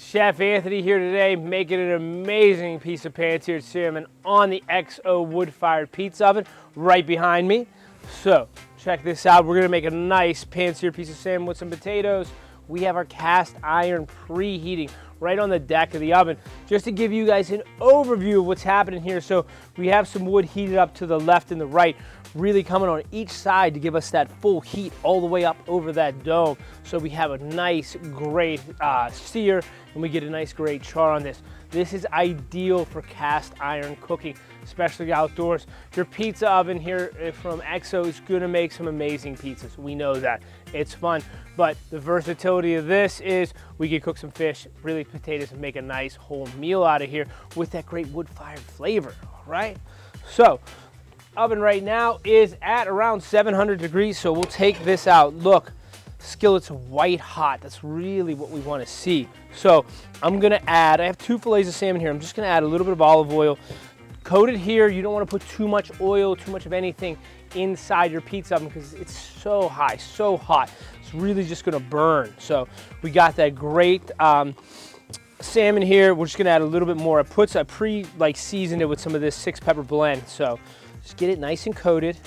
Chef Anthony here today, making an amazing piece of pan-seared salmon on the XO wood-fired pizza oven right behind me. So check this out. We're gonna make a nice pan-seared piece of salmon with some potatoes. We have our cast iron preheating right on the deck of the oven. Just to give you guys an overview of what's happening here. So we have some wood heated up to the left and the right, really coming on each side to give us that full heat all the way up over that dome. So we have a nice, great sear, and we get a nice, great char on this. This is ideal for cast iron cooking, especially outdoors. Your pizza oven here from XO is gonna make some amazing pizzas. We know that. It's fun, but the versatility of this is we can cook some fish, really potatoes, and make a nice whole meal out of here with that great wood-fired flavor, all right? So, oven right now is at around 700 degrees, so we'll take this out. Look, skillet's white hot. That's really what we want to see. So I'm gonna add, I have 2 fillets of salmon here. I'm just gonna add a little bit of olive oil. Coat it here. You don't want to put too much oil, too much of anything inside your pizza oven because it's so high, so hot. It's really just gonna burn. So we got that great salmon here. We're just gonna add a little bit more. I seasoned it with some of this 6-pepper blend. So just get it nice and coated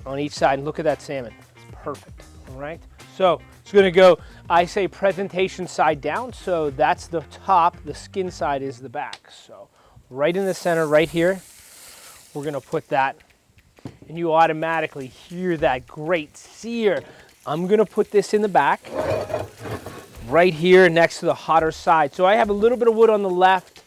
on each side, and look at that salmon. It's perfect, all right? So it's gonna go, I say presentation side down, so that's the top, the skin side is the back. So right in the center, right here, we're gonna put that, and you automatically hear that great sear. I'm gonna put this in the back, right here next to the hotter side. So I have a little bit of wood on the left,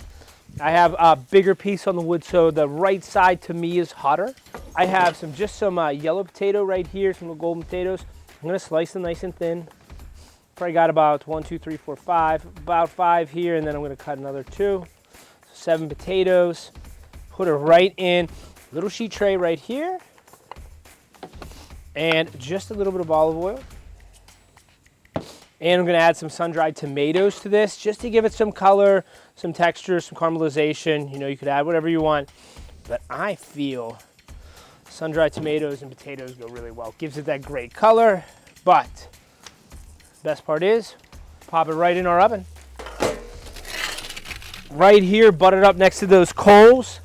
I have a bigger piece on the wood, so the right side to me is hotter. I have just some yellow potato right here, some golden potatoes. I'm gonna slice them nice and thin. Probably got about 1, 2, 3, 4, 5, about 5 here, and then I'm gonna cut another 2. 7 potatoes, put it right in, little sheet tray right here, and just a little bit of olive oil. And I'm gonna add some sun-dried tomatoes to this, just to give it some color, some texture, some caramelization. You know, you could add whatever you want, but I feel sun-dried tomatoes and potatoes go really well. Gives it that great color, but best part is, pop it right in our oven. Right here, buttered up next to those coals.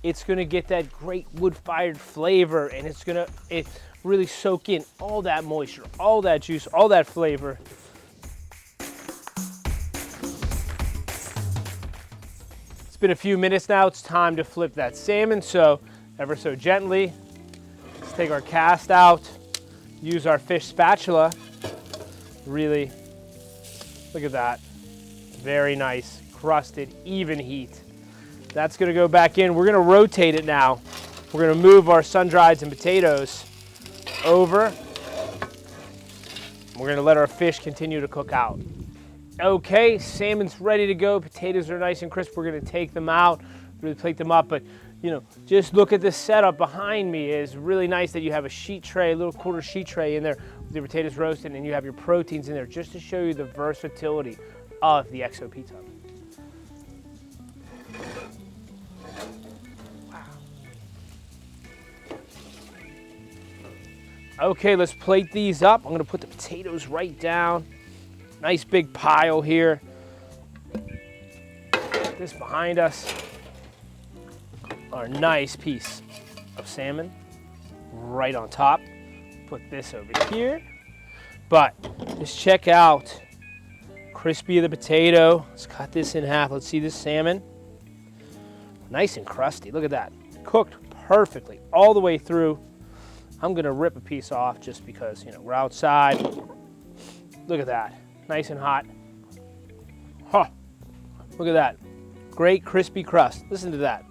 It's gonna get that great wood-fired flavor, and it's gonna really soak in all that moisture, all that juice, all that flavor. It's been a few minutes now. It's time to flip that salmon, so ever so gently. Let's take our cast out, use our fish spatula. Really, look at that. Very nice, crusted, even heat. That's gonna go back in. We're gonna rotate it now. We're gonna move our sun-drieds and potatoes over. We're gonna let our fish continue to cook out. Okay, salmon's ready to go. Potatoes are nice and crisp. We're gonna take them out, really plate them up, but you know, just look at this setup behind me. It's really nice that you have a sheet tray, a little quarter sheet tray in there with your potatoes roasted, and you have your proteins in there just to show you the versatility of the XO pizza. Wow. Okay, let's plate these up. I'm gonna put the potatoes right down. Nice big pile here. This behind us, our nice piece of salmon right on top. Put this over here. But just check out, crispy of the potato. Let's cut this in half. Let's see this salmon. Nice and crusty, look at that. Cooked perfectly all the way through. I'm gonna rip a piece off just because, you know, we're outside. Look at that. Nice and hot. Huh. Look at that. Great crispy crust. Listen to that.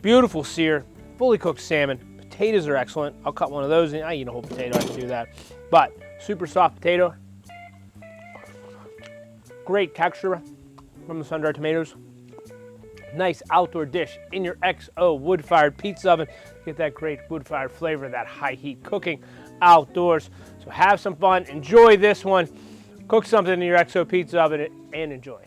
Beautiful sear, fully cooked salmon. Potatoes are excellent. I'll cut one of those and I eat a whole potato, I can do that. But super soft potato. Great texture from the sun-dried tomatoes. Nice outdoor dish in your XO wood-fired pizza oven. Get that great wood-fired flavor, that high heat cooking outdoors. So have some fun, enjoy this one. Cook something in your XO pizza oven and enjoy.